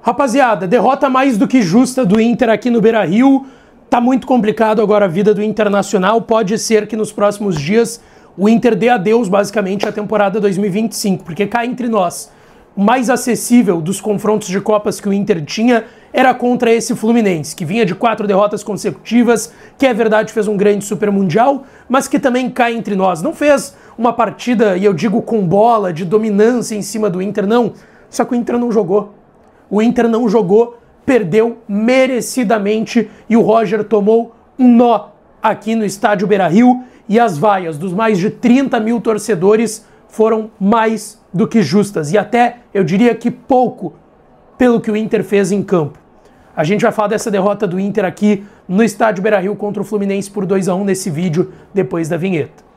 Rapaziada, derrota mais do que justa do Inter aqui no Beira-Rio. Tá muito complicado agora a vida do Internacional. Pode ser que nos próximos dias o Inter dê adeus basicamente à temporada 2025, porque cá entre nós, o mais acessível dos confrontos de Copas que o Inter tinha era contra esse Fluminense, que vinha de 4 derrotas consecutivas, que é verdade fez um grande Super Mundial, mas que também cá entre nós. Não fez uma partida, e eu digo com bola, de dominância em cima do Inter, não. Só que o Inter não jogou. O Inter não jogou, perdeu merecidamente e o Roger tomou um nó aqui no estádio Beira-Rio e as vaias dos mais de 30 mil torcedores foram mais do que justas e até, eu diria que pouco, pelo que o Inter fez em campo. A gente vai falar dessa derrota do Inter aqui no estádio Beira-Rio contra o Fluminense por 2-1 nesse vídeo depois da vinheta.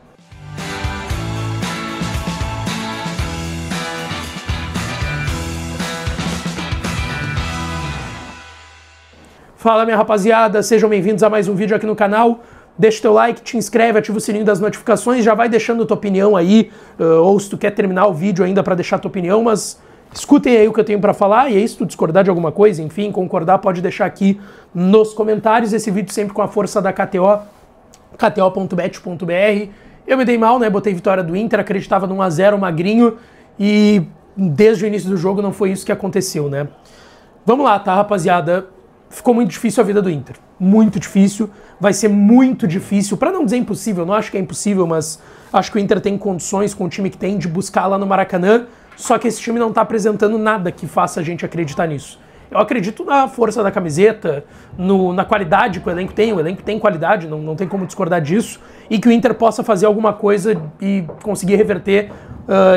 Fala minha rapaziada, sejam bem-vindos a mais um vídeo aqui no canal. Deixa o teu like, te inscreve, ativa o sininho das notificações, já vai deixando tua opinião aí, ou se tu quer terminar o vídeo ainda para deixar tua opinião, mas escutem aí o que eu tenho para falar, e aí se tu discordar de alguma coisa, enfim, concordar, pode deixar aqui nos comentários. Esse vídeo sempre com a força da KTO, kto.bet.br. Eu me dei mal, né, botei vitória do Inter, acreditava num 1-0 magrinho, e desde o início do jogo não foi isso que aconteceu, né. Vamos lá, tá, rapaziada? Ficou muito difícil a vida do Inter, muito difícil, vai ser muito difícil, para não dizer impossível, não acho que é impossível, mas acho que o Inter tem condições com o time que tem de buscar lá no Maracanã, só que esse time não está apresentando nada que faça a gente acreditar nisso. Eu acredito na força da camiseta, na qualidade que o elenco tem qualidade, não tem como discordar disso, e que o Inter possa fazer alguma coisa e conseguir reverter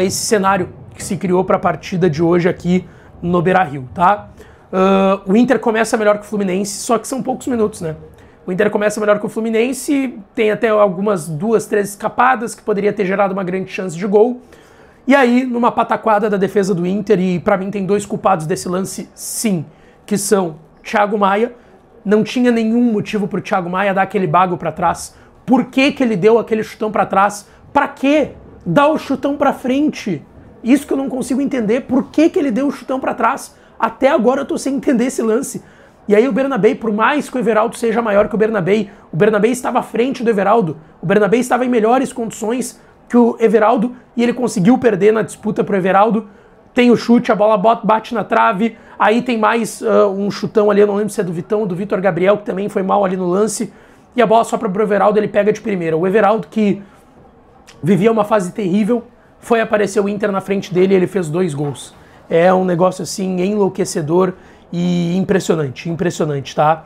esse cenário que se criou para a partida de hoje aqui no Beira-Rio, tá? O Inter começa melhor que o Fluminense, só que são poucos minutos, né? O Inter começa melhor que o Fluminense, tem até algumas 2, 3 escapadas que poderia ter gerado uma grande chance de gol. E aí, numa pataquada da defesa do Inter, e pra mim tem 2 culpados desse lance, sim, que são Thiago Maia. Não tinha nenhum motivo pro Thiago Maia dar aquele bago pra trás. Por que que ele deu aquele chutão pra trás? Pra quê? Dar o chutão pra frente. Isso que eu não consigo entender. Por que que ele deu o chutão pra trás? Até agora eu tô sem entender esse lance. E aí o Bernabei, por mais que o Everaldo seja maior que o Bernabei estava à frente do Everaldo. O Bernabei estava em melhores condições que o Everaldo e ele conseguiu perder na disputa pro Everaldo. Tem o chute, a bola bate na trave. Aí tem mais um chutão ali, eu não lembro se é do Vitão ou do Vitor Gabriel, que também foi mal ali no lance. E a bola sopra pro Everaldo, ele pega de primeira. O Everaldo, que vivia uma fase terrível, foi aparecer o Inter na frente dele e ele fez 2 gols. É um negócio assim enlouquecedor e impressionante, tá?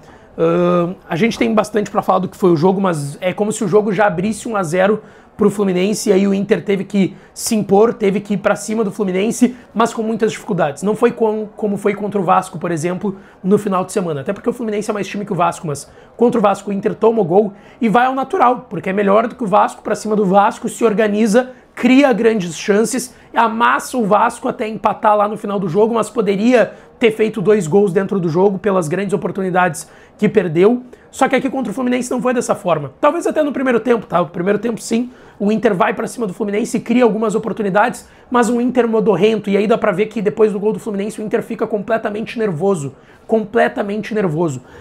A gente tem bastante para falar do que foi o jogo, mas é como se o jogo já abrisse 1-0 pro Fluminense e aí o Inter teve que se impor, teve que ir para cima do Fluminense, mas com muitas dificuldades. Não foi como foi contra o Vasco, por exemplo, no final de semana. Até porque o Fluminense é mais time que o Vasco, mas contra o Vasco o Inter toma o gol e vai ao natural, porque é melhor do que o Vasco, para cima do Vasco, se organiza, cria grandes chances, amassa o Vasco até empatar lá no final do jogo, mas poderia ter feito 2 gols dentro do jogo pelas grandes oportunidades que perdeu. Só que aqui contra o Fluminense não foi dessa forma. Talvez até no primeiro tempo, tá? No primeiro tempo sim, o Inter vai pra cima do Fluminense e cria algumas oportunidades, mas um Inter modorrento, e aí dá pra ver que depois do gol do Fluminense o Inter fica completamente nervoso.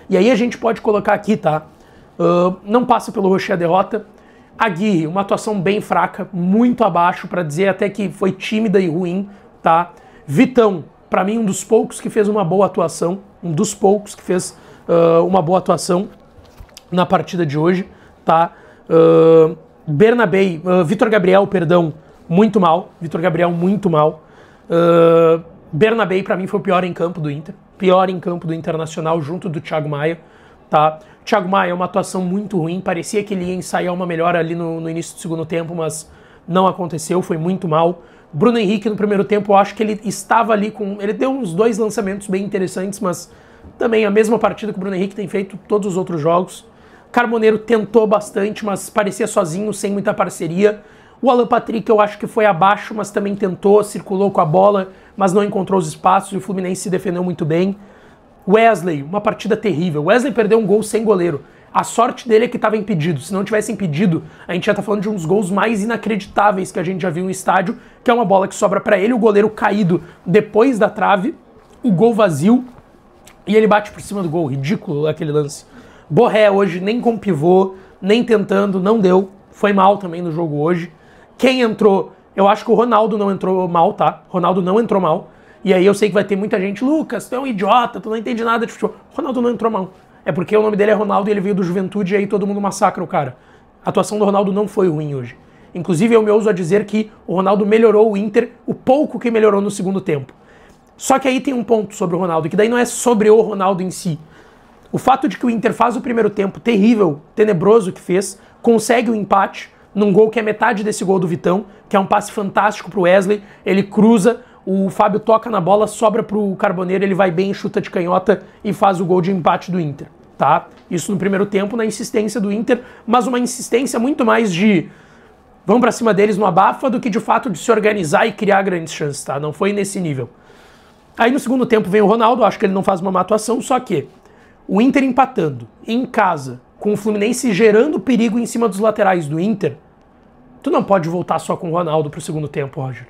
E aí a gente pode colocar aqui, tá? Não passa pelo Rocher a derrota. Aguirre, uma atuação bem fraca, muito abaixo, para dizer até que foi tímida e ruim, tá? Vitão, para mim, um dos poucos que fez uma boa atuação, na partida de hoje, tá? Vitor Gabriel, perdão, muito mal. Bernabei, para mim, foi o pior em campo do Inter, pior em campo do Internacional, junto do Thiago Maia, tá? Thiago Maia é uma atuação muito ruim, parecia que ele ia ensaiar uma melhora ali no início do segundo tempo, mas não aconteceu, foi muito mal. Bruno Henrique no primeiro tempo, eu acho que ele estava ali ele deu uns 2 lançamentos bem interessantes, mas também a mesma partida que o Bruno Henrique tem feito todos os outros jogos. Carmoneiro tentou bastante, mas parecia sozinho, sem muita parceria. O Alan Patrick eu acho que foi abaixo, mas também tentou, circulou com a bola, mas não encontrou os espaços e o Fluminense se defendeu muito bem. Wesley, uma partida terrível. Wesley perdeu um gol sem goleiro. A sorte dele é que estava impedido. Se não tivesse impedido, a gente já tá falando de uns gols mais inacreditáveis que a gente já viu no estádio, que é uma bola que sobra para ele, o goleiro caído depois da trave, o gol vazio e ele bate por cima do gol. Ridículo aquele lance. Borré hoje nem com pivô, nem tentando, não deu. Foi mal também no jogo hoje. Quem entrou, eu acho que o Ronaldo não entrou mal, tá? Ronaldo não entrou mal. E aí eu sei que vai ter muita gente, Lucas, tu é um idiota, tu não entende nada de futebol. Ronaldo não entrou mal. É porque o nome dele é Ronaldo e ele veio do Juventude e aí todo mundo massacra o cara. A atuação do Ronaldo não foi ruim hoje. Inclusive eu me ouso a dizer que o Ronaldo melhorou o Inter, o pouco que melhorou no segundo tempo. Só que aí tem um ponto sobre o Ronaldo, que daí não é sobre o Ronaldo em si. O fato de que o Inter faz o primeiro tempo terrível, tenebroso que fez, consegue o empate num gol que é metade desse gol do Vitão, que é um passe fantástico pro Wesley, ele cruza, o Fábio toca na bola, sobra pro Carboneiro, ele vai bem, chuta de canhota e faz o gol de empate do Inter, tá? Isso no primeiro tempo, na insistência do Inter, mas uma insistência muito mais de vamos pra cima deles no abafa do que de fato de se organizar e criar grandes chances, tá? Não foi nesse nível. Aí no segundo tempo vem o Ronaldo, acho que ele não faz uma má atuação, só que o Inter empatando em casa, com o Fluminense gerando perigo em cima dos laterais do Inter, tu não pode voltar só com o Ronaldo pro segundo tempo, Roger.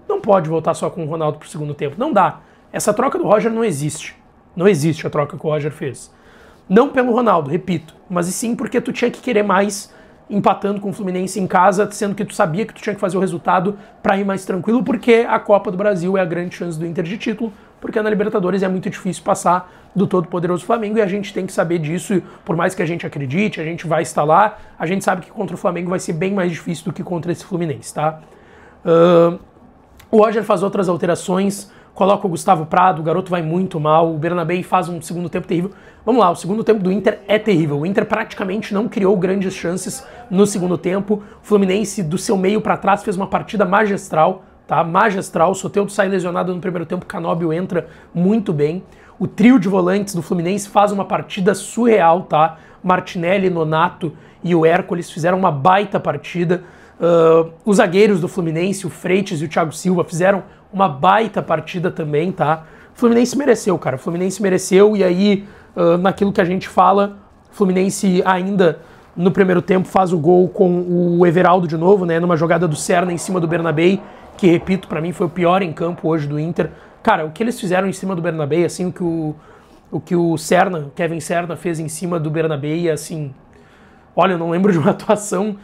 Não pode voltar só com o Ronaldo pro segundo tempo. Não dá. Essa troca do Roger não existe. Não existe a troca que o Roger fez. Não pelo Ronaldo, repito, mas e sim porque tu tinha que querer mais empatando com o Fluminense em casa, sendo que tu sabia que tu tinha que fazer o resultado para ir mais tranquilo, porque a Copa do Brasil é a grande chance do Inter de título, porque na Libertadores é muito difícil passar do todo-poderoso Flamengo e a gente tem que saber disso, e por mais que a gente acredite, a gente vai estar lá, a gente sabe que contra o Flamengo vai ser bem mais difícil do que contra esse Fluminense, tá? O Roger faz outras alterações, coloca o Gustavo Prado, o garoto vai muito mal, o Bernabé faz um segundo tempo terrível. Vamos lá, o segundo tempo do Inter é terrível. O Inter praticamente não criou grandes chances no segundo tempo. O Fluminense, do seu meio para trás, fez uma partida magistral, tá? Magistral. O Soteldo sai lesionado no primeiro tempo, o Canóbio entra muito bem. O trio de volantes do Fluminense faz uma partida surreal, tá? Martinelli, Nonato e o Hércules fizeram uma baita partida. Os zagueiros do Fluminense, o Freitas e o Thiago Silva, fizeram uma baita partida também, tá? O Fluminense mereceu, cara. O Fluminense mereceu e aí, naquilo que a gente fala, o Fluminense ainda no primeiro tempo faz o gol com o Everaldo de novo, né? Numa jogada do Serna em cima do Bernabé, que, repito, pra mim foi o pior em campo hoje do Inter. Cara, o que eles fizeram em cima do Bernabé, assim, o que o Serna, Kevin Serna fez em cima do Bernabé, assim... Olha, eu não lembro de uma atuação...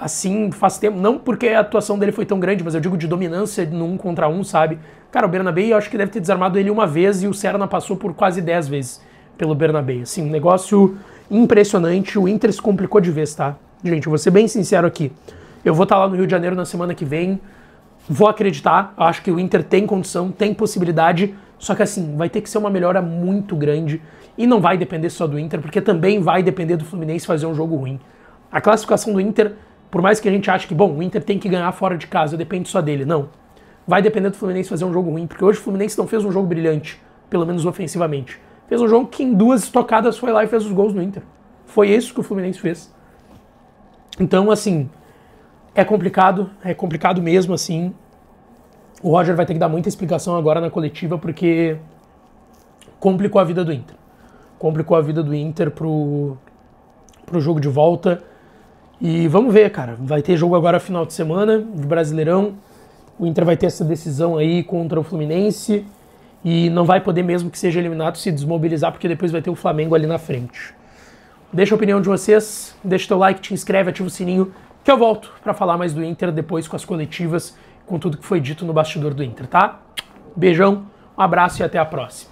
assim, faz tempo, não porque a atuação dele foi tão grande, mas eu digo de dominância no 1 contra 1, sabe? Cara, o Bernabé, eu acho que deve ter desarmado ele uma vez e o Serna passou por quase 10 vezes pelo Bernabé. Assim, um negócio impressionante, o Inter se complicou de vez, tá? Gente, eu vou ser bem sincero aqui. Eu vou estar lá no Rio de Janeiro na semana que vem, vou acreditar, acho que o Inter tem condição, tem possibilidade, só que assim, vai ter que ser uma melhora muito grande e não vai depender só do Inter, porque também vai depender do Fluminense fazer um jogo ruim. A classificação do Inter... Por mais que a gente ache que, bom, o Inter tem que ganhar fora de casa, depende só dele. Não. Vai depender do Fluminense fazer um jogo ruim, porque hoje o Fluminense não fez um jogo brilhante, pelo menos ofensivamente. Fez um jogo que em 2 estocadas foi lá e fez os gols no Inter. Foi isso que o Fluminense fez. Então, assim, é complicado mesmo, assim. O Roger vai ter que dar muita explicação agora na coletiva, porque complicou a vida do Inter. Complicou a vida do Inter pro jogo de volta. E vamos ver, cara, vai ter jogo agora final de semana, de Brasileirão, o Inter vai ter essa decisão aí contra o Fluminense e não vai poder, mesmo que seja eliminado, se desmobilizar, porque depois vai ter o Flamengo ali na frente. Deixa a opinião de vocês, deixa o teu like, te inscreve, ativa o sininho, que eu volto pra falar mais do Inter depois com as coletivas, com tudo que foi dito no bastidor do Inter, tá? Beijão, um abraço e até a próxima.